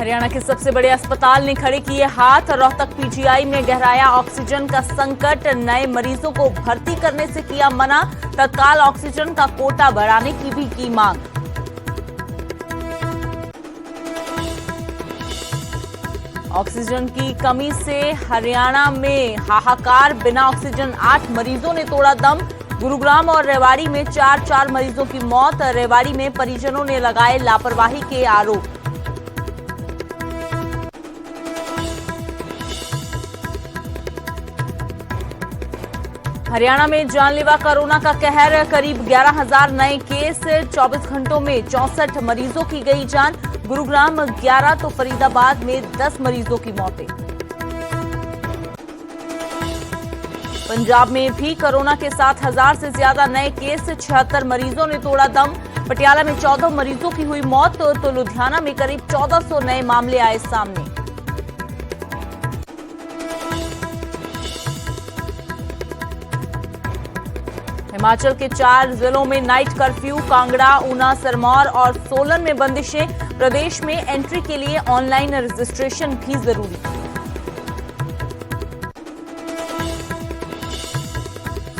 हरियाणा के सबसे बड़े अस्पताल ने खड़े किए हाथ। रोहतक पीजीआई में गहराया ऑक्सीजन का संकट। नए मरीजों को भर्ती करने से किया मना। तत्काल ऑक्सीजन का कोटा बढ़ाने की भी की मांग। ऑक्सीजन की कमी से हरियाणा में हाहाकार। बिना ऑक्सीजन 8 मरीजों ने तोड़ा दम। गुरुग्राम और रेवाड़ी में 4 मरीजों की मौत। रेवाड़ी में परिजनों ने लगाए लापरवाही के आरोप। हरियाणा में जानलेवा कोरोना का कहर। करीब 11,000 नए केस। 24 घंटों में 64 मरीजों की गई जान। गुरुग्राम 11 तो फरीदाबाद में 10 मरीजों की मौतें। पंजाब में भी कोरोना के 7,000 से ज्यादा नए केस। 76 मरीजों ने तोड़ा दम। पटियाला में 14 मरीजों की हुई मौत तो लुधियाना में करीब 1400 नए मामले आए सामने। हिमाचल के 4 जिलों में नाइट कर्फ्यू। कांगड़ा, ऊना, सिरमौर और सोलन में बंदिशें। प्रदेश में एंट्री के लिए ऑनलाइन रजिस्ट्रेशन भी जरूरी।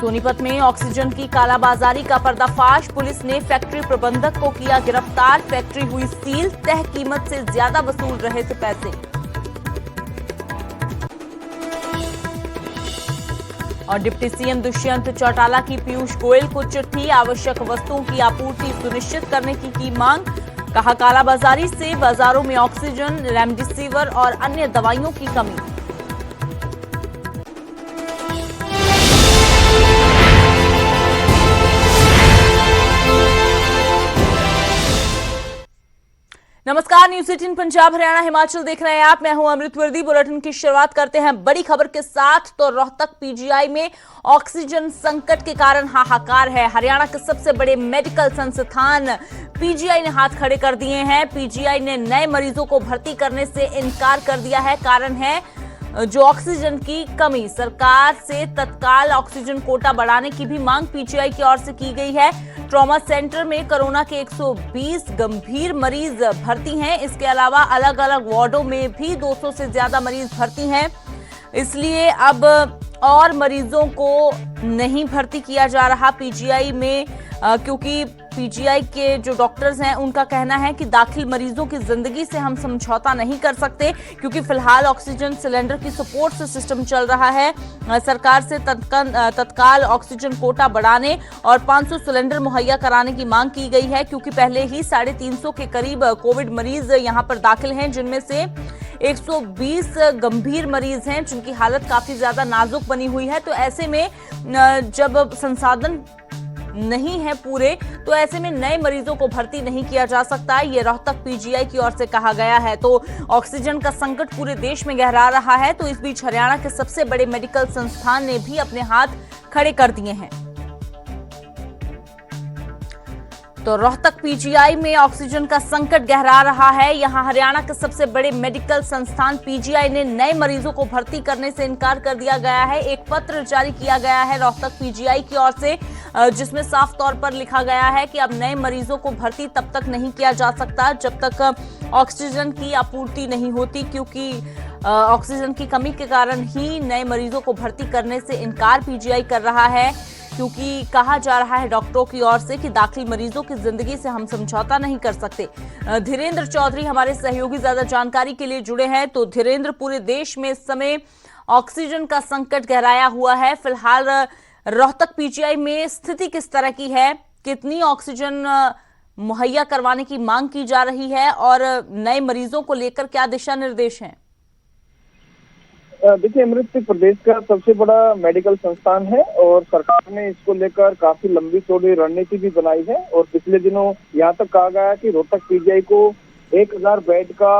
सोनीपत में ऑक्सीजन की कालाबाजारी का पर्दाफाश। पुलिस ने फैक्ट्री प्रबंधक को किया गिरफ्तार। फैक्ट्री हुई सील। तय कीमत से ज्यादा वसूल रहे थे पैसे। और डिप्टी सीएम दुष्यंत चौटाला की पीयूष गोयल को चिट्ठी। आवश्यक वस्तुओं की आपूर्ति सुनिश्चित करने की मांग। कहा कालाबाजारी से बाजारों में ऑक्सीजन, रेमडेसिविर और अन्य दवाइयों की कमी। नमस्कार, न्यूज 18 पंजाब हरियाणा हिमाचल देख रहे हैं आप। मैं हूं अमृत वर्दी। बुलेटिन की शुरुआत करते हैं बड़ी खबर के साथ। तो रोहतक पीजीआई में ऑक्सीजन संकट के कारण हाहाकार है। हरियाणा के सबसे बड़े मेडिकल संस्थान पीजीआई ने हाथ खड़े कर दिए हैं। पीजीआई ने नए मरीजों को भर्ती करने से इनकार कर दिया है। कारण है जो ऑक्सीजन की कमी। सरकार से तत्काल ऑक्सीजन कोटा बढ़ाने की भी मांग पीजीआई की ओर से की गई है। ट्रॉमा सेंटर में कोरोना के 120 गंभीर मरीज भर्ती हैं। इसके अलावा अलग अलग वार्डों में भी 200 से ज्यादा मरीज भर्ती हैं। इसलिए अब और मरीजों को नहीं भर्ती किया जा रहा पीजीआई में, क्योंकि पीजीआई के जो डॉक्टर्स हैं उनका कहना है कि दाखिल मरीजों की जिंदगी से हम समझौता नहीं कर सकते, क्योंकि फिलहाल ऑक्सीजन सिलेंडर की सपोर्ट से सिस्टम चल रहा है। सरकार से तत्काल ऑक्सीजन कोटा बढ़ाने और 500 सिलेंडर मुहैया कराने की मांग की गई है, क्योंकि पहले ही 350 के करीब कोविड मरीज यहां पर दाखिल हैं, जिनमें से 120 गंभीर मरीज हैं जिनकी हालत काफी ज्यादा नाजुक बनी हुई है। तो ऐसे में जब संसाधन नहीं है पूरे, तो ऐसे में नए मरीजों को भर्ती नहीं किया जा सकता। ये रोहतक पीजीआई की ओर से कहा गया है। तो ऑक्सीजन का संकट पूरे देश में गहरा रहा है। तो इस बीच हरियाणा के सबसे बड़े मेडिकल संस्थान ने भी अपने हाथ खड़े कर दिए हैं। तो रोहतक पीजीआई में ऑक्सीजन का संकट गहरा रहा है। यहां हरियाणा के सबसे बड़े मेडिकल संस्थान पीजीआई ने नए मरीजों को भर्ती करने से इनकार कर दिया गया है। एक पत्र जारी किया गया है रोहतक पीजीआई की ओर से, जिसमें साफ तौर पर लिखा गया है कि अब नए मरीजों को भर्ती तब तक नहीं किया जा सकता जब तक ऑक्सीजन की आपूर्ति नहीं होती, क्योंकि ऑक्सीजन की कमी के कारण ही नए मरीजों को भर्ती करने से इनकार पीजीआई कर रहा है, क्योंकि कहा जा रहा है डॉक्टरों की ओर से कि दाखिल मरीजों की जिंदगी से हम समझौता नहीं कर सकते। धीरेन्द्र चौधरी हमारे सहयोगी ज्यादा जानकारी के लिए जुड़े हैं। तो धीरेन्द्र, पूरे देश में इस समय ऑक्सीजन का संकट गहराया हुआ है। फिलहाल रोहतक पीजीआई में स्थिति किस तरह की है? कितनी ऑक्सीजन मुहैया करवाने की मांग की जा रही है और नए मरीजों को लेकर क्या दिशा निर्देश हैं? देखिए अमृत, प्रदेश का सबसे बड़ा मेडिकल संस्थान है और सरकार ने इसको लेकर काफी लंबी चौड़ी रणनीति भी बनाई है। और पिछले दिनों यहाँ तक कहा गया कि रोहतक पीजीआई को 1000 बेड का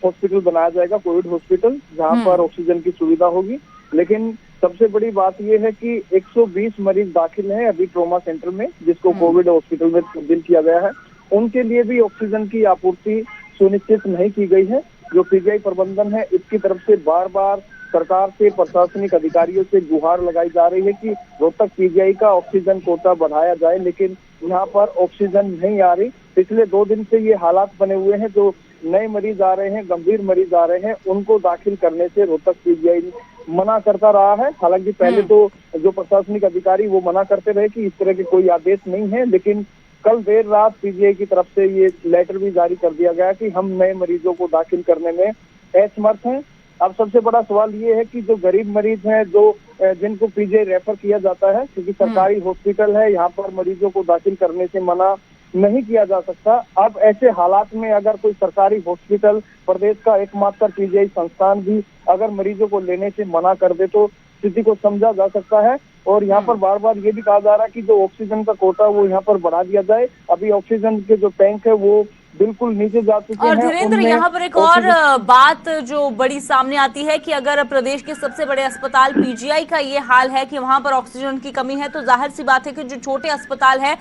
हॉस्पिटल बनाया जाएगा, कोविड हॉस्पिटल, जहाँ पर ऑक्सीजन की सुविधा होगी। लेकिन सबसे बड़ी बात यह है कि 120 मरीज दाखिल हैं अभी ट्रॉमा सेंटर में, जिसको कोविड हॉस्पिटल में तब्दील किया गया है। उनके लिए भी ऑक्सीजन की आपूर्ति सुनिश्चित नहीं की गई है। जो पीजीआई प्रबंधन है, इसकी तरफ से बार बार सरकार से, प्रशासनिक अधिकारियों से गुहार लगाई जा रही है कि रोहतक पीजीआई का ऑक्सीजन कोटा बढ़ाया जाए, लेकिन यहाँ पर ऑक्सीजन नहीं आ रही। पिछले 2 दिन से ये हालात बने हुए हैं। जो नए मरीज आ रहे हैं, गंभीर मरीज आ रहे हैं, उनको दाखिल करने से रोहतक पीजीआई मना करता रहा है। हालांकि पहले तो जो प्रशासनिक अधिकारी वो मना करते रहे कि इस तरह के कोई आदेश नहीं है, लेकिन कल देर रात पीजीआई की तरफ से ये लेटर भी जारी कर दिया गया कि हम नए मरीजों को दाखिल करने में असमर्थ हैं। अब सबसे बड़ा सवाल ये है कि जो गरीब मरीज हैं, जो जिनको पीजीआई रेफर किया जाता है, क्योंकि सरकारी हॉस्पिटल है, यहाँ पर मरीजों को दाखिल करने से मना नहीं किया जा सकता। अब ऐसे हालात में अगर कोई सरकारी हॉस्पिटल, प्रदेश का एकमात्र पीजीआई संस्थान भी अगर मरीजों को लेने से मना कर दे तो स्थिति को समझा जा सकता है। और यहाँ पर बार बार ये भी कहा जा रहा है कि जो ऑक्सीजन का कोटा वो यहाँ पर बढ़ा दिया जाए। अभी ऑक्सीजन के जो टैंक है वो बिल्कुल नीचे जा चुके हैं। और धीरेन्द्र, यहाँ पर एक और बात जो बड़ी सामने आती है कि अगर प्रदेश के सबसे बड़े अस्पताल पीजीआई का ये हाल है कि वहां पर ऑक्सीजन की कमी है, तो जाहिर सी बात है कि जो छोटे अस्पताल है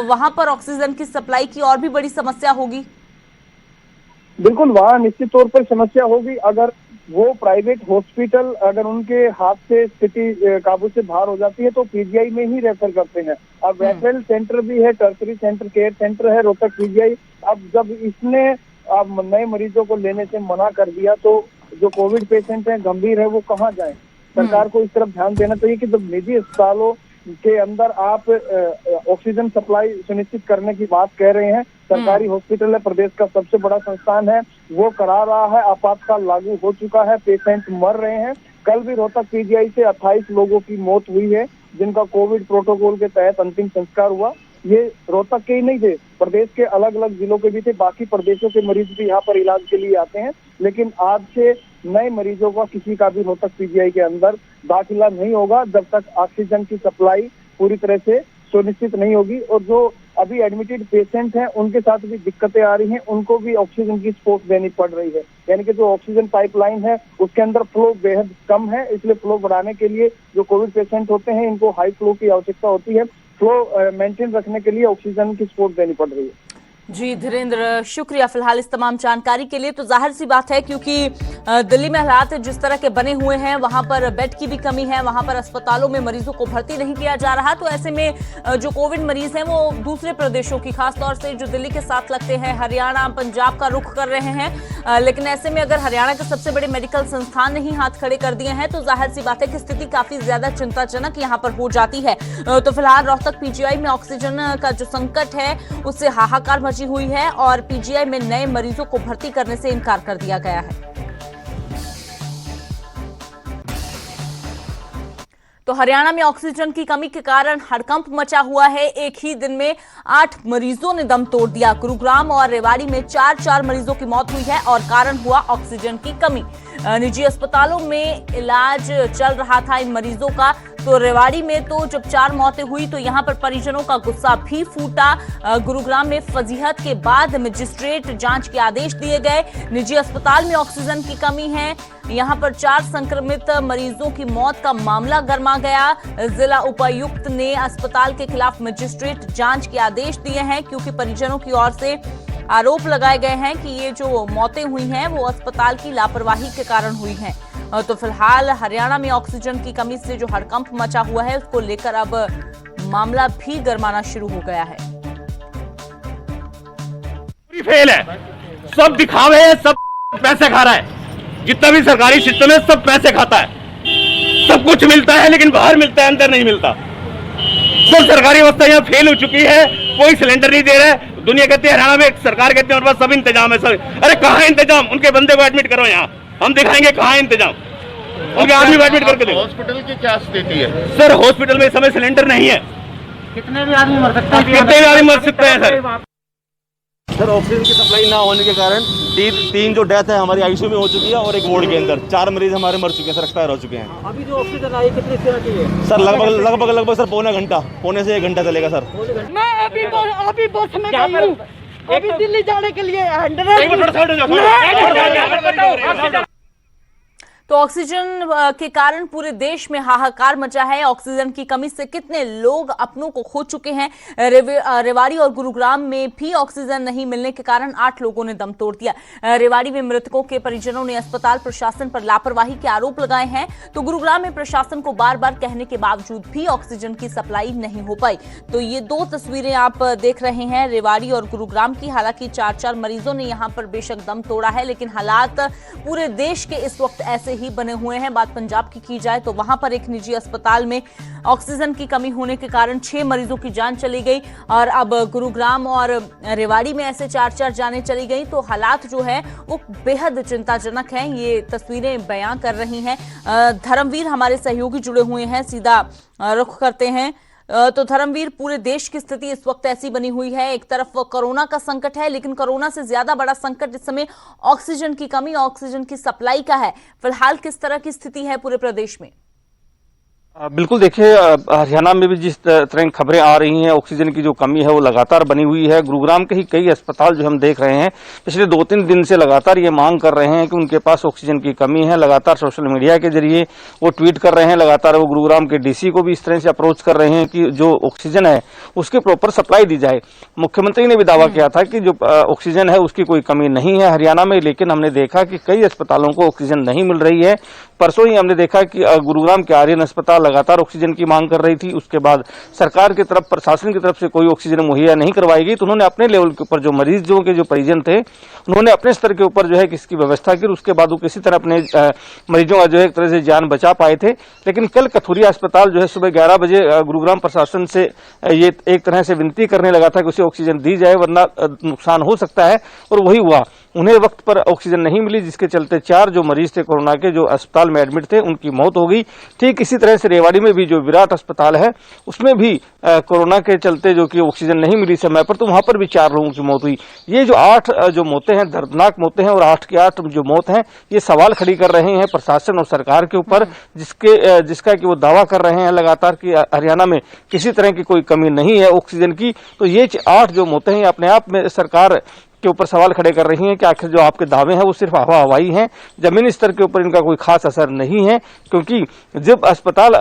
वहां पर ऑक्सीजन की सप्लाई की और भी बड़ी समस्या होगी। बिल्कुल, वहाँ निश्चित तौर पर समस्या होगी। अगर वो प्राइवेट हॉस्पिटल अगर उनके हाथ से स्थिति काबू से बाहर हो जाती है तो पीजीआई में ही रेफर करते हैं। अब रेफरल सेंटर भी है, टर्सरी सेंटर, केयर सेंटर है रोहतक पीजीआई। अब जब इसने अब नए मरीजों को लेने से मना कर दिया तो जो कोविड पेशेंट हैं, गंभीर है, वो कहाँ जाएं? सरकार को इस तरफ ध्यान देना चाहिए कि जब निजी अस्पतालों के अंदर आप ऑक्सीजन सप्लाई सुनिश्चित करने की बात कह रहे हैं, सरकारी हॉस्पिटल है, प्रदेश का सबसे बड़ा संस्थान है, वो करा रहा है, आपातकाल लागू हो चुका है, पेशेंट मर रहे हैं। कल भी रोहतक पीजीआई से 28 लोगों की मौत हुई है, जिनका कोविड प्रोटोकॉल के तहत अंतिम संस्कार हुआ। ये रोहतक के ही नहीं थे, प्रदेश के अलग अलग जिलों के भी थे, बाकी प्रदेशों के मरीज भी यहाँ पर इलाज के लिए आते हैं। लेकिन आज से नए मरीजों का किसी का भी रोहतक पीजीआई के अंदर दाखिला नहीं होगा जब तक ऑक्सीजन की सप्लाई पूरी तरह से सुनिश्चित नहीं होगी। और जो अभी एडमिटेड पेशेंट हैं उनके साथ भी दिक्कतें आ रही हैं, उनको भी ऑक्सीजन की सपोर्ट देनी पड़ रही है। यानी कि जो ऑक्सीजन पाइपलाइन है उसके अंदर फ्लो बेहद कम है, इसलिए फ्लो बढ़ाने के लिए जो कोविड पेशेंट होते हैं इनको हाई फ्लो की आवश्यकता होती है। फ्लो मेंटेन रखने के लिए ऑक्सीजन की सपोर्ट देनी पड़ रही है। जी धीरेन्द्र, शुक्रिया फिलहाल इस तमाम जानकारी के लिए। तो जाहिर सी बात है क्योंकि दिल्ली में हालात जिस तरह के बने हुए हैं, वहां पर बेड की भी कमी है, वहां पर अस्पतालों में मरीजों को भर्ती नहीं किया जा रहा। तो ऐसे में जो कोविड मरीज हैं वो दूसरे प्रदेशों की, खासतौर से जो दिल्ली के साथ लगते हैं, हरियाणा, पंजाब का रुख कर रहे हैं। लेकिन ऐसे में अगर हरियाणा के सबसे बड़े मेडिकल संस्थान ने ही हाथ खड़े कर दिए हैं तो जाहिर सी बात है कि स्थिति काफी ज्यादा चिंताजनक यहाँ पर हो जाती है। तो फिलहाल रोहतक पीजीआई में ऑक्सीजन का जो संकट है उससे हाहाकार मची हुई है और पीजीआई में नए मरीजों को भर्ती करने से इनकार कर दिया गया है। तो हरियाणा में ऑक्सीजन की कमी के कारण हड़कंप मचा हुआ है। एक ही दिन में 8 मरीजों ने दम तोड़ दिया। गुरुग्राम और रेवाड़ी में 4 मरीजों की मौत हुई है और कारण हुआ ऑक्सीजन की कमी। निजी अस्पतालों में इलाज चल रहा था इन मरीजों का। तो रेवाड़ी में तो जब 4 मौतें हुई तो यहां पर परिजनों का गुस्सा भी फूटा। गुरुग्राम में फजीहत के बाद मजिस्ट्रेट जांच के आदेश दिए गए। निजी अस्पताल में ऑक्सीजन की कमी है। यहां पर 4 संक्रमित मरीजों की मौत का मामला गरमा गया। जिला उपायुक्त ने अस्पताल के खिलाफ मजिस्ट्रेट जांच के आदेश दिए हैं क्योंकि परिजनों की ओर से आरोप लगाए गए हैं कि ये जो मौतें हुई हैं वो अस्पताल की लापरवाही के कारण हुई हैं। तो फिलहाल हरियाणा में ऑक्सीजन की कमी से जो हड़कंप मचा हुआ है उसको लेकर अब मामला भी गरमाना शुरू हो गया है। फेल है, सब दिखावे है, सब पैसे खा रहा है। जितना भी सरकारी सिस्टम है सब पैसे खाता है। सब कुछ मिलता है लेकिन बाहर मिलता है, अंदर नहीं मिलता। सब सरकारी व्यवस्था यहाँ फेल हो चुकी है। कोई सिलेंडर नहीं दे रहा है। दुनिया कहती है हरियाणा में सरकार कहती है उनके पास सब इंतजाम है। सब, अरे कहाँ इंतजाम? उनके बंदे को एडमिट करो, यहाँ हम दिखाएंगे कहाँ इंतजाम। उनके आदमी को एडमिट करके देखो। हॉस्पिटल की क्या स्थिति है सर? हॉस्पिटल में इस समय सिलेंडर नहीं है। कितने भी आदमी मर सकते हैं, कितने भी आदमी मर सकते हैं सर। सर ऑक्सीजन की सप्लाई ना होने के कारण तीन जो डेथ है हमारी आईसीयू में हो चुकी है और एक वार्ड के अंदर 4 मरीज हमारे मर चुके हैं सर, एक्सपायर हो चुके हैं। अभी जो ऑक्सीजन आई कितनी देर चाहिए सर? लगभग सर पौने से 1 घंटा चलेगा सर। मैं अभी बस में गई हूँ, अभी दिल्ली जाने के लिए तो ऑक्सीजन के कारण पूरे देश में हाहाकार मचा है। ऑक्सीजन की कमी से कितने लोग अपनों को खो चुके हैं। रेवाड़ी और गुरुग्राम में भी ऑक्सीजन नहीं मिलने के कारण 8 लोगों ने दम तोड़ दिया। रेवाड़ी में मृतकों के परिजनों ने अस्पताल प्रशासन पर लापरवाही के आरोप लगाए हैं, तो गुरुग्राम में प्रशासन को बार बार कहने के बावजूद भी ऑक्सीजन की सप्लाई नहीं हो पाई। तो ये 2 तस्वीरें आप देख रहे हैं रेवाड़ी और गुरुग्राम की। हालांकि 4 मरीजों ने यहां पर बेशक दम तोड़ा है, लेकिन हालात पूरे देश के इस वक्त ऐसे ही बने हुए हैं। बात पंजाब की जाए तो वहां पर एक निजी अस्पताल में ऑक्सीजन की कमी होने के कारण 6 मरीजों की जान चली गई और अब गुरुग्राम और रेवाड़ी में ऐसे 4 जानें चली गई। तो हालात जो है वो बेहद चिंताजनक हैं, ये तस्वीरें बयां कर रही हैं। धर्मवीर हमारे सहयोगी जुड़े हुए हैं, सीधा रुख करते हैं। तो धर्मवीर, पूरे देश की स्थिति इस वक्त ऐसी बनी हुई है, एक तरफ कोरोना का संकट है, लेकिन कोरोना से ज्यादा बड़ा संकट इस समय ऑक्सीजन की कमी, ऑक्सीजन की सप्लाई का है। फिलहाल किस तरह की स्थिति है पूरे प्रदेश में? बिल्कुल, देखिए हरियाणा में भी जिस तरह खबरें आ रही हैं, ऑक्सीजन की जो कमी है वो लगातार बनी हुई है। गुरुग्राम के ही कई अस्पताल जो हम देख रहे हैं पिछले 2-3 दिन से लगातार ये मांग कर रहे हैं कि उनके पास ऑक्सीजन की कमी है। लगातार सोशल मीडिया के जरिए वो ट्वीट कर रहे हैं, लगातार वो गुरुग्राम के डीसी को भी इस तरह से अप्रोच कर रहे हैं कि जो ऑक्सीजन है उसकी प्रॉपर सप्लाई दी जाए। मुख्यमंत्री ने भी दावा किया था कि जो ऑक्सीजन है उसकी कोई कमी नहीं है हरियाणा में, लेकिन हमने देखा कि कई अस्पतालों को ऑक्सीजन नहीं मिल रही है। परसों ही हमने देखा कि गुरुग्राम के आर्यन अस्पताल लगातार ऑक्सीजन की मांग कर रही थी, उसके बाद सरकार की तरफ, प्रशासन की तरफ से कोई ऑक्सीजन मुहैया नहीं करवाई गई, तो उन्होंने अपने लेवल के ऊपर जो मरीजों के जो परिजन थे उन्होंने अपने स्तर के ऊपर जो है किसकी व्यवस्था की। उसके बाद वो किसी तरह अपने मरीजों का जो है एक तरह से जान बचा पाए थे। लेकिन कल कथुरिया अस्पताल जो है सुबह 11 बजे गुरुग्राम प्रशासन से ये एक तरह से विनती करने लगा था कि उसे ऑक्सीजन दी जाए वरना नुकसान हो सकता है, और वही हुआ। उन्हें वक्त पर ऑक्सीजन नहीं मिली, जिसके चलते 4 जो मरीज थे कोरोना के जो अस्पताल में एडमिट थे उनकी मौत हो गई। ठीक इसी तरह से रेवाड़ी में भी जो विराट अस्पताल है उसमें भी कोरोना के चलते जो कि ऑक्सीजन नहीं मिली समय पर, तो वहां पर भी 4 लोगों की मौत हुई। ये जो 8 जो मौतें हैं, दर्दनाक मौतें हैं, और 8 की 8 जो मौत हैं ये सवाल खड़ी कर रहे हैं प्रशासन और सरकार के ऊपर, जिसका कि वो दावा कर रहे हैं लगातार कि हरियाणा में किसी तरह की कोई कमी नहीं है ऑक्सीजन की। तो ये 8 जो मौतें हैं अपने आप में सरकार के ऊपर सवाल खड़े कर रही हैं कि आखिर जो आपके दावे हैं वो सिर्फ हवा हवाई हैं, जमीनी स्तर के ऊपर इनका कोई खास असर नहीं है। क्योंकि जब अस्पताल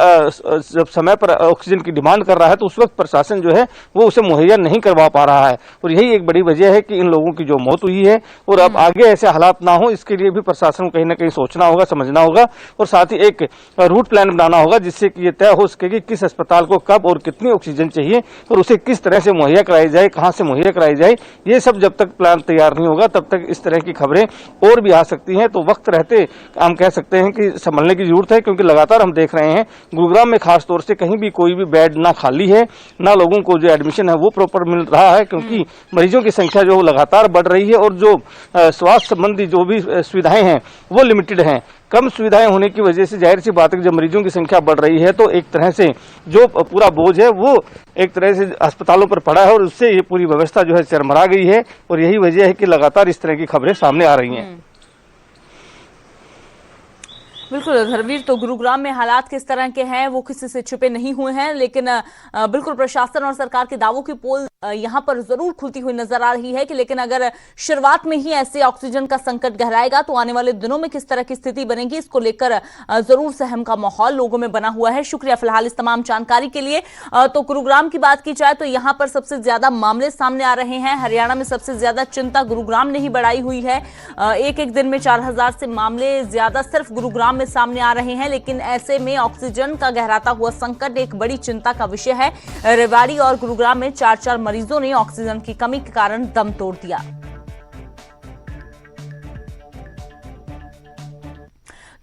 जब समय पर ऑक्सीजन की डिमांड कर रहा है तो उस वक्त प्रशासन जो है वो उसे मुहैया नहीं करवा पा रहा है, और यही एक बड़ी वजह है कि इन लोगों की जो मौत हुई है। और अब आगे ऐसे हालात ना हो इसके लिए भी प्रशासन को कहीं ना कहीं सोचना होगा, समझना होगा, और साथ ही एक रूट प्लान बनाना होगा जिससे कि ये तय हो सके कि किस अस्पताल को कब और कितनी ऑक्सीजन चाहिए और उसे किस तरह से मुहैया कराई जाए, कहां से मुहैया कराई जाए। ये सब जब तक प्लान तैयार नहीं होगा तब तक इस तरह की खबरें और भी आ सकती हैं। तो वक्त रहते हम कह सकते हैं कि संभलने की जरूरत है, क्योंकि लगातार हम देख रहे हैं गुरुग्राम में खास तौर से कहीं भी कोई भी बेड ना खाली है, ना लोगों को जो एडमिशन है वो प्रॉपर मिल रहा है, क्योंकि मरीजों की संख्या जो लगातार बढ़ रही है और जो स्वास्थ्य संबंधी जो भी सुविधाएं हैं वो लिमिटेड हैं। कम सुविधाएं होने की वजह से जाहिर सी बात है कि जब मरीजों की संख्या बढ़ रही है तो एक तरह से जो पूरा बोझ है वो एक तरह से अस्पतालों पर पड़ा है, और उससे ये पूरी व्यवस्था जो है चरमरा गई है। और यही वजह है कि लगातार इस तरह की खबरें सामने आ रही हैं। बिल्कुल धर्मवीर, तो गुरुग्राम में हालात किस तरह के हैं वो किसी से छुपे नहीं हुए हैं, लेकिन बिल्कुल प्रशासन और सरकार के दावों की पोल यहां पर जरूर खुलती हुई नजर आ रही है कि लेकिन अगर शुरुआत में ही ऐसे ऑक्सीजन का संकट गहराएगा तो आने वाले दिनों में किस तरह की स्थिति बनेगी, इसको लेकर जरूर सहम का माहौल लोगों में बना हुआ है। शुक्रिया फिलहाल इस तमाम जानकारी के लिए। तो गुरुग्राम की बात की जाए तो यहां पर सबसे ज्यादा मामले सामने आ रहे हैं। हरियाणा में सबसे ज्यादा चिंता गुरुग्राम ने ही बढ़ाई हुई है। एक दिन में 4000 से मामले ज्यादा सिर्फ गुरुग्राम में सामने आ रहे हैं, लेकिन ऐसे में ऑक्सीजन का गहराता हुआ संकट एक बड़ी चिंता का विषय है। रेवाड़ी और गुरुग्राम में 4 मरीजों ने ऑक्सीजन की कमी के कारण दम तोड़ दिया।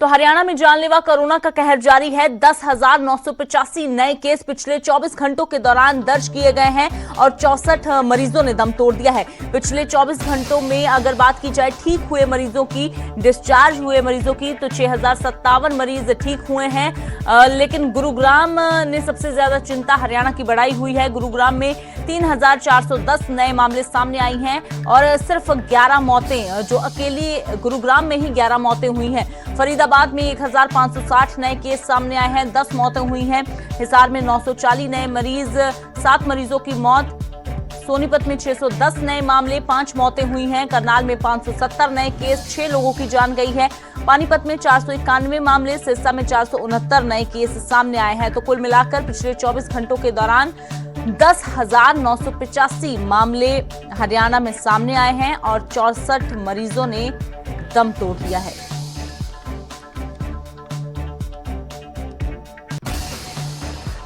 तो हरियाणा में जानलेवा कोरोना का कहर जारी है। 10,985 नए केस पिछले 24 घंटों के दौरान दर्ज किए गए हैं और 64 मरीजों ने दम तोड़ दिया है। पिछले 24 घंटों में अगर बात की जाए ठीक हुए मरीजों की, डिस्चार्ज हुए मरीजों की, तो 6,057 मरीज ठीक हुए हैं। लेकिन गुरुग्राम ने सबसे ज्यादा चिंता हरियाणा की बढ़ाई हुई है। गुरुग्राम में 3,410 नए मामले सामने आई हैं और सिर्फ 11 मौतें, जो अकेली गुरुग्राम में ही 11 मौतें हुई हैं। फरीदाबाद में 1,560 नए केस सामने आए हैं, 10 मौतें हुई हैं। हिसार में 940 नए मरीज, 7 मरीजों की मौत। सोनीपत में 610 नए मामले, 5 मौतें हुई हैं। करनाल में 570 नए केस, 6 लोगों की जान गई है। पानीपत में 491 मामले, सिरसा में 469 नए केस सामने आए हैं। तो कुल मिलाकर पिछले 24 घंटों के दौरान 10,985 मामले हरियाणा में सामने आए हैं और 64 मरीजों ने दम तोड़ दिया है।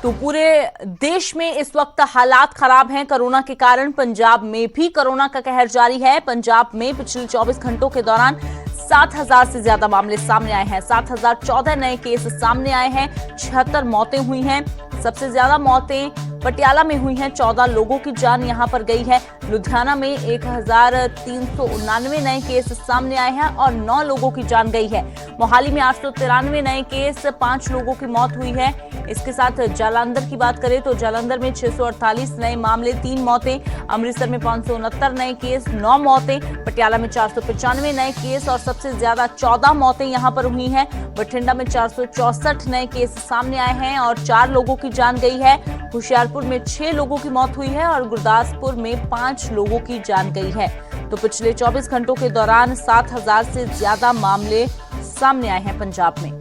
तो पूरे देश में इस वक्त हालात खराब हैं कोरोना के कारण। पंजाब में भी कोरोना का कहर जारी है। पंजाब में पिछले 24 घंटों के दौरान 7,000 से ज्यादा मामले सामने आए हैं। 7,014 नए केस सामने आए हैं। 76 मौतें हुई हैं। सबसे ज्यादा मौतें पटियाला में हुई हैं। 14 लोगों की जान यहां पर गई है। लुधियाना में 1,399 नए केस सामने आए हैं और 9 लोगों की जान गई है। मोहाली में 893 नए केस, 5 लोगों की मौत हुई है। इसके साथ जालंधर की बात करें तो जालंधर में 648 नए मामले, 3 मौतें। अमृतसर में 569 नए केस, 9 मौतें। पटियाला में 495 नए केस और सबसे ज्यादा 14 मौतें यहां पर हुई हैं। बठिंडा में 464 नए केस सामने आए हैं और 4 लोगों की जान गई है। होशियारपुर में 6 लोगों की मौत हुई है और गुरदासपुर में 5 लोगों की जान गई है। तो पिछले 24 घंटों के दौरान 7,000 से ज्यादा मामले सामने आए हैं पंजाब में।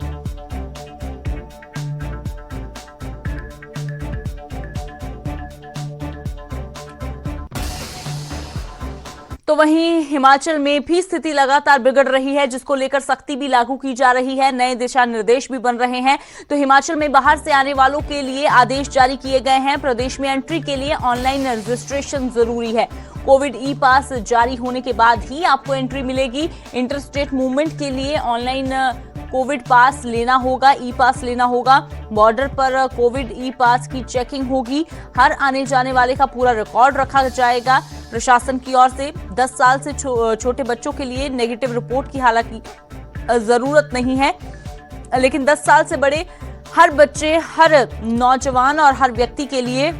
तो वहीं हिमाचल में भी स्थिति लगातार बिगड़ रही है, जिसको लेकर सख्ती भी लागू की जा रही है। नए दिशा निर्देश भी बन रहे हैं। तो हिमाचल में बाहर से आने वालों के लिए आदेश जारी किए गए हैं। प्रदेश में एंट्री के लिए ऑनलाइन रजिस्ट्रेशन जरूरी है। कोविड ई पास जारी होने के बाद ही आपको एंट्री मिलेगी। इंटर स्टेट मूवमेंट के लिए ऑनलाइन कोविड पास लेना होगा, ई पास लेना होगा। बॉर्डर पर कोविड ई पास की चेकिंग होगी। हर आने जाने वाले का पूरा रिकॉर्ड रखा जाएगा। प्रशासन की ओर से 10 साल से छोटे बच्चों के लिए नेगेटिव रिपोर्ट की हालांकि जरूरत नहीं है, लेकिन 10 साल से बड़े हर बच्चे, हर नौजवान और हर व्यक्ति के लिए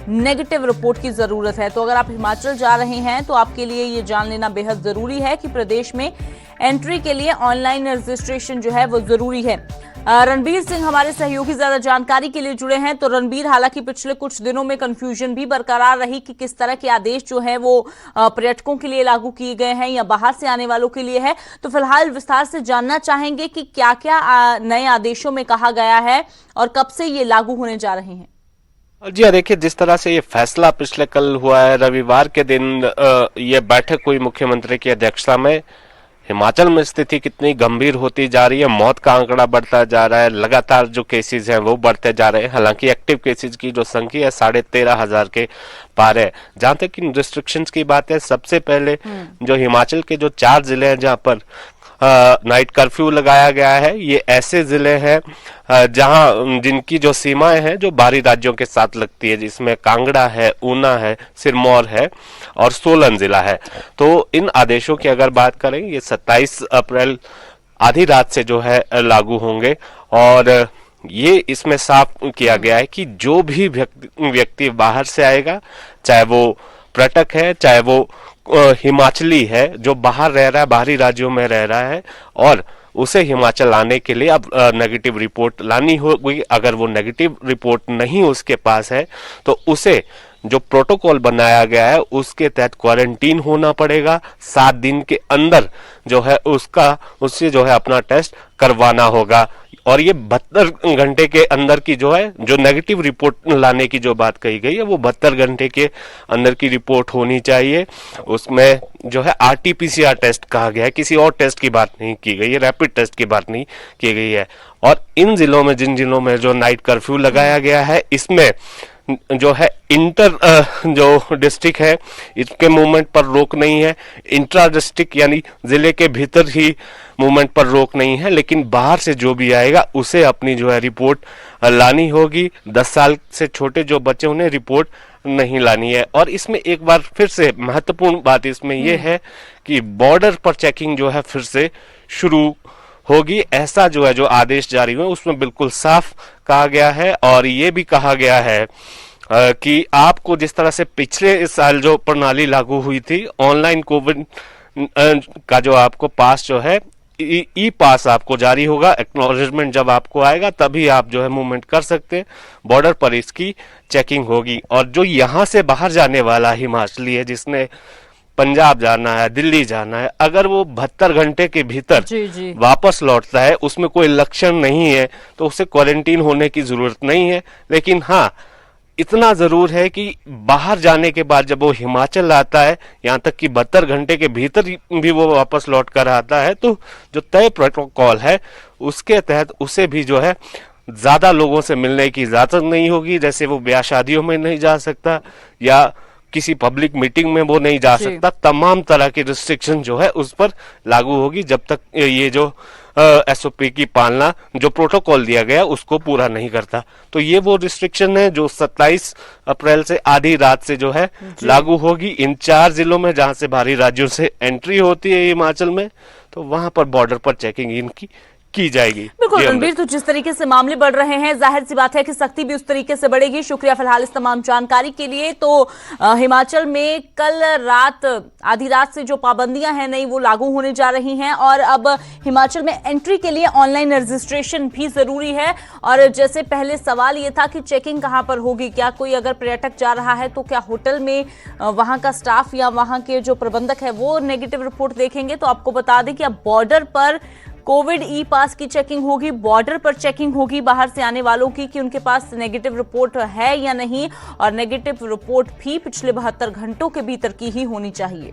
नेगेटिव रिपोर्ट की जरूरत है। तो अगर आप हिमाचल जा रहे हैं तो आपके लिए ये जान लेना बेहद जरूरी है कि प्रदेश में एंट्री के लिए ऑनलाइन रजिस्ट्रेशन जो है वो जरूरी है। रणबीर सिंह हमारे सहयोगी ज्यादा जानकारी के लिए जुड़े हैं। तो रणबीर, हालांकि पिछले कुछ दिनों में कंफ्यूजन भी बरकरार रही कि किस तरह के आदेश जो है वो पर्यटकों के लिए लागू किए गए हैं या बाहर से आने वालों के लिए है। तो फिलहाल विस्तार से जानना चाहेंगे कि क्या क्या नए आदेशों में कहा गया है और कब से ये लागू होने जा रहे हैं। जी हाँ, देखिए जिस तरह से ये फैसला पिछले कल हुआ है, रविवार के दिन ये बैठक हुई मुख्यमंत्री की अध्यक्षता में। हिमाचल में स्थिति कितनी गंभीर होती जा रही है, मौत का आंकड़ा बढ़ता जा रहा है, लगातार जो केसेस हैं वो बढ़ते जा रहे हैं। हालांकि एक्टिव केसेस की जो संख्या है 13,500 के पार है। जहां तक इन रिस्ट्रिक्शंस की बात है, सबसे पहले जो हिमाचल के जो 4 जिले हैं जहां पर नाइट कर्फ्यू लगाया गया है, ये ऐसे जिले हैं जहां जिनकी जो सीमाएं हैं जो बाहरी राज्यों के साथ लगती है, जिसमें कांगड़ा है, ऊना है, सिरमौर है और सोलन जिला है। तो इन आदेशों की अगर बात करें, ये 27 अप्रैल आधी रात से जो है लागू होंगे और ये इसमें साफ किया गया है कि जो भी व्यक्ति बाहर से आएगा, चाहे वो पर्यटक है, चाहे वो हिमाचली है जो बाहर रह रहा है, बाहरी राज्यों में रह रहा है, और उसे हिमाचल आने के लिए अब नेगेटिव रिपोर्ट लानी होगी। अगर वो नेगेटिव रिपोर्ट नहीं उसके पास है तो उसे जो प्रोटोकॉल बनाया गया है उसके तहत क्वारंटीन होना पड़ेगा। 7 दिन के अंदर जो है उससे जो है अपना टेस्ट करवाना होगा। और ये 72 घंटे के अंदर की जो है, जो नेगेटिव रिपोर्ट लाने की जो बात कही गई है, वो 72 घंटे के अंदर की रिपोर्ट होनी चाहिए। उसमें जो है RT-PCR टेस्ट कहा गया है, किसी और टेस्ट की बात नहीं की गई है, रैपिड टेस्ट की बात नहीं की गई है। और इन जिलों में, जिन जिलों में जो नाइट कर्फ्यू लगाया गया है, इसमें जो है इंटर जो डिस्ट्रिक्ट है इसके मूवमेंट पर रोक नहीं है। इंट्रा डिस्ट्रिक्ट यानी जिले के भीतर ही मूवमेंट पर रोक नहीं है, लेकिन बाहर से जो भी आएगा उसे अपनी जो है रिपोर्ट लानी होगी। 10 साल से छोटे जो बच्चे उन्हें रिपोर्ट नहीं लानी है। और इसमें एक बार फिर से महत्वपूर्ण बात इसमें यह है कि बॉर्डर पर चेकिंग जो है फिर से शुरू होगी। ऐसा जो है जो आदेश जारी हुए उसमें बिल्कुल साफ कहा गया है। और ये भी कहा गया है कि आपको जिस तरह से पिछले इस साल जो प्रणाली लागू हुई थी, ऑनलाइन कोविड का जो आपको पास जो है ई पास आपको जारी होगा। एक्नॉलेजमेंट जब आपको आएगा तभी आप जो है मूवमेंट कर सकते हैं। बॉर्डर पर इसकी चेकिंग होगी। और जो यहाँ से बाहर जाने वाला हिमाचली है जिसने पंजाब जाना है, दिल्ली जाना है, अगर वो 72 घंटे के भीतर जी। वापस लौटता है, उसमें कोई लक्षण नहीं है, तो उसे क्वारंटीन होने की जरूरत नहीं है। लेकिन हाँ, इतना जरूर है कि बाहर जाने के बाद जब वो हिमाचल आता है, यहाँ तक कि 72 घंटे के भीतर भी वो वापस लौट कर आता है, तो जो तय प्रोटोकॉल है उसके तहत उसे भी जो है ज्यादा लोगों से मिलने की इजाजत नहीं होगी। जैसे वो ब्याह शादियों में नहीं जा सकता या किसी पब्लिक मीटिंग में वो नहीं जा सकता। तमाम तरह की रिस्ट्रिक्शन जो है उस पर लागू होगी जब तक ये जो एसओपी की पालना, जो प्रोटोकॉल दिया गया उसको पूरा नहीं करता। तो ये वो रिस्ट्रिक्शन है जो 27 अप्रैल से आधी रात से जो है लागू होगी इन 4 जिलों में जहां से बाहरी राज्यों से एंट्री होती है हिमाचल में। तो वहां पर बॉर्डर पर चेकिंग इनकी की जाएगी। बिल्कुल रणबीर, तो जिस तरीके से मामले बढ़ रहे हैं, जाहिर सी बात है कि सख्ती भी उस तरीके से बढ़ेगी। शुक्रिया फिलहाल इस तमाम जानकारी के लिए। तो हिमाचल में कल रात आधी रात से जो पाबंदियां हैं नई, वो लागू होने जा रही हैं और अब हिमाचल में एंट्री के लिए ऑनलाइन रजिस्ट्रेशन भी जरूरी है। और जैसे पहले सवाल ये था कि चेकिंग कहां पर होगी, क्या कोई अगर पर्यटक जा रहा है तो क्या होटल में वहां का स्टाफ या वहां के जो प्रबंधक है वो नेगेटिव रिपोर्ट देखेंगे? तो आपको बता दें कि अब बॉर्डर पर कोविड ई पास की चेकिंग होगी, बॉर्डर पर चेकिंग होगी बाहर से आने वालों की कि उनके पास नेगेटिव रिपोर्ट है या नहीं, और नेगेटिव रिपोर्ट भी पिछले 72 घंटों के भीतर की ही होनी चाहिए।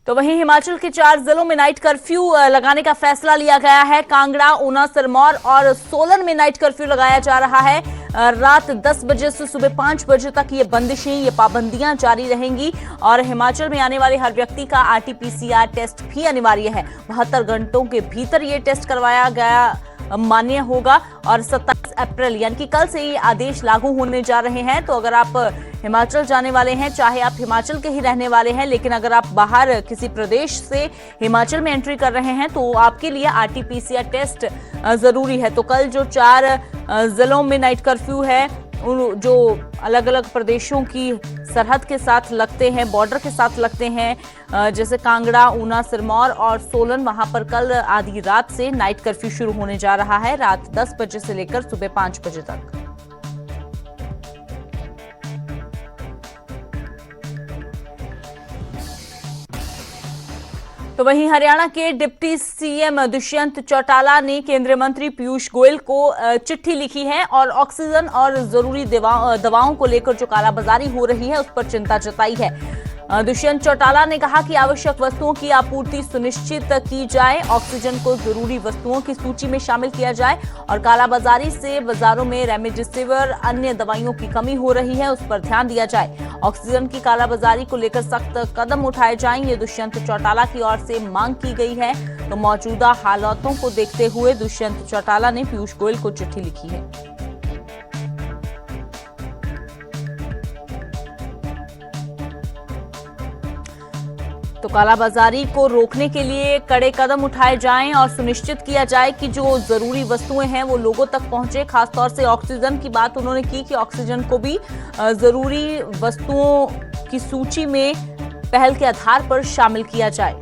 तो वहीं हिमाचल के 4 जिलों में नाइट कर्फ्यू लगाने का फैसला लिया गया है। कांगड़ा, ऊना, सिरमौर और सोलन में नाइट कर्फ्यू लगाया जा रहा है। रात 10 बजे से सुबह 5 बजे तक ये बंदिशें, ये पाबंदियां जारी रहेंगी और हिमाचल में आने वाले हर व्यक्ति का RT-PCR टेस्ट भी अनिवार्य है। 72 घंटों के भीतर ये टेस्ट करवाया गया मान्य होगा और 27 अप्रैल यानी कि कल से ये आदेश लागू होने जा रहे हैं। तो अगर आप हिमाचल जाने वाले हैं, चाहे आप हिमाचल के ही रहने वाले हैं, लेकिन अगर आप बाहर किसी प्रदेश से हिमाचल में एंट्री कर रहे हैं तो आपके लिए RT-PCR टेस्ट जरूरी है। तो कल जो 4 जिलों में नाइट कर्फ्यू है, जो अलग अलग प्रदेशों की सरहद के साथ लगते हैं, बॉर्डर के साथ लगते हैं, जैसे कांगड़ा, ऊना, सिरमौर और सोलन, वहां पर कल आधी रात से नाइट कर्फ्यू शुरू होने जा रहा है, रात 10 बजे से लेकर सुबह 5 बजे तक। तो वहीं हरियाणा के डिप्टी सीएम दुष्यंत चौटाला ने केंद्रीय मंत्री पीयूष गोयल को चिट्ठी लिखी है और ऑक्सीजन और जरूरी दवाओं को लेकर जो कालाबाजारी हो रही है उस पर चिंता जताई है। दुष्यंत चौटाला ने कहा कि आवश्यक वस्तुओं की आपूर्ति सुनिश्चित की जाए, ऑक्सीजन को जरूरी वस्तुओं की सूची में शामिल किया जाए और कालाबाजारी से बाजारों में रेमडेसिविर अन्य दवाइयों की कमी हो रही है उस पर ध्यान दिया जाए। ऑक्सीजन की कालाबाजारी को लेकर सख्त कदम उठाए जाएं, ये दुष्यंत चौटाला की ओर से मांग की गई है। तो मौजूदा हालातों को देखते हुए दुष्यंत चौटाला ने पीयूष गोयल को चिट्ठी लिखी है। तो कालाबाजारी को रोकने के लिए कड़े कदम उठाए जाएं और सुनिश्चित किया जाए कि जो जरूरी वस्तुएं हैं वो लोगों तक पहुंचे। खासतौर से ऑक्सीजन की बात उन्होंने की कि ऑक्सीजन को भी जरूरी वस्तुओं की सूची में पहल के आधार पर शामिल किया जाए।